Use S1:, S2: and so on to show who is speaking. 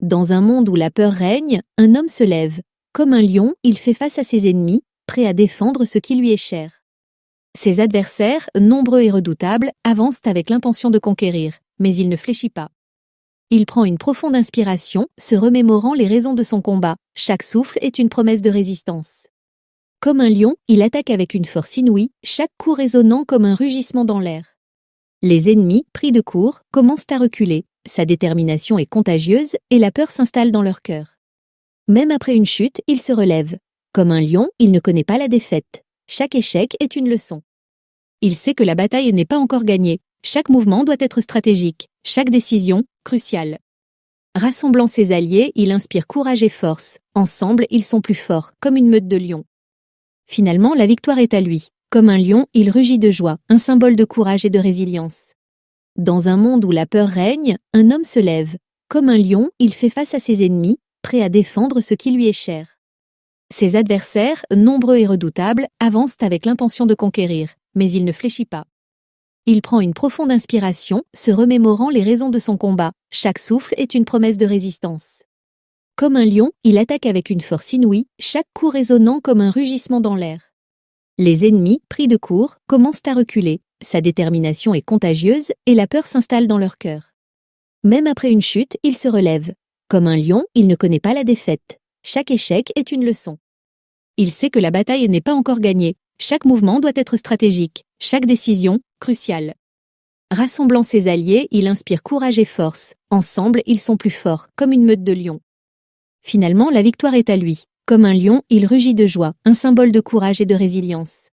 S1: Dans un monde où la peur règne, un homme se lève. Comme un lion, il fait face à ses ennemis, prêt à défendre ce qui lui est cher. Ses adversaires, nombreux et redoutables, avancent avec l'intention de conquérir, mais il ne fléchit pas. Il prend une profonde inspiration, se remémorant les raisons de son combat. Chaque souffle est une promesse de résistance. Comme un lion, il attaque avec une force inouïe, chaque coup résonnant comme un rugissement dans l'air. Les ennemis, pris de court, commencent à reculer. Sa détermination est contagieuse et la peur s'installe dans leur cœur. Même après une chute, il se relève. Comme un lion, il ne connaît pas la défaite. Chaque échec est une leçon. Il sait que la bataille n'est pas encore gagnée. Chaque mouvement doit être stratégique, chaque décision, cruciale. Rassemblant ses alliés, il inspire courage et force. Ensemble, ils sont plus forts, comme une meute de lions. Finalement, la victoire est à lui. Comme un lion, il rugit de joie, un symbole de courage et de résilience. Dans un monde où la peur règne, un homme se lève. Comme un lion, il fait face à ses ennemis, prêt à défendre ce qui lui est cher. Ses adversaires, nombreux et redoutables, avancent avec l'intention de conquérir, mais il ne fléchit pas. Il prend une profonde inspiration, se remémorant les raisons de son combat. Chaque souffle est une promesse de résistance. Comme un lion, il attaque avec une force inouïe, chaque coup résonnant comme un rugissement dans l'air. Les ennemis, pris de court, commencent à reculer. Sa détermination est contagieuse et la peur s'installe dans leur cœur. Même après une chute, il se relève. Comme un lion, il ne connaît pas la défaite. Chaque échec est une leçon. Il sait que la bataille n'est pas encore gagnée. Chaque mouvement doit être stratégique, chaque décision, cruciale. Rassemblant ses alliés, il inspire courage et force. Ensemble, ils sont plus forts, comme une meute de lions. Finalement, la victoire est à lui. Comme un lion, il rugit de joie, un symbole de courage et de résilience.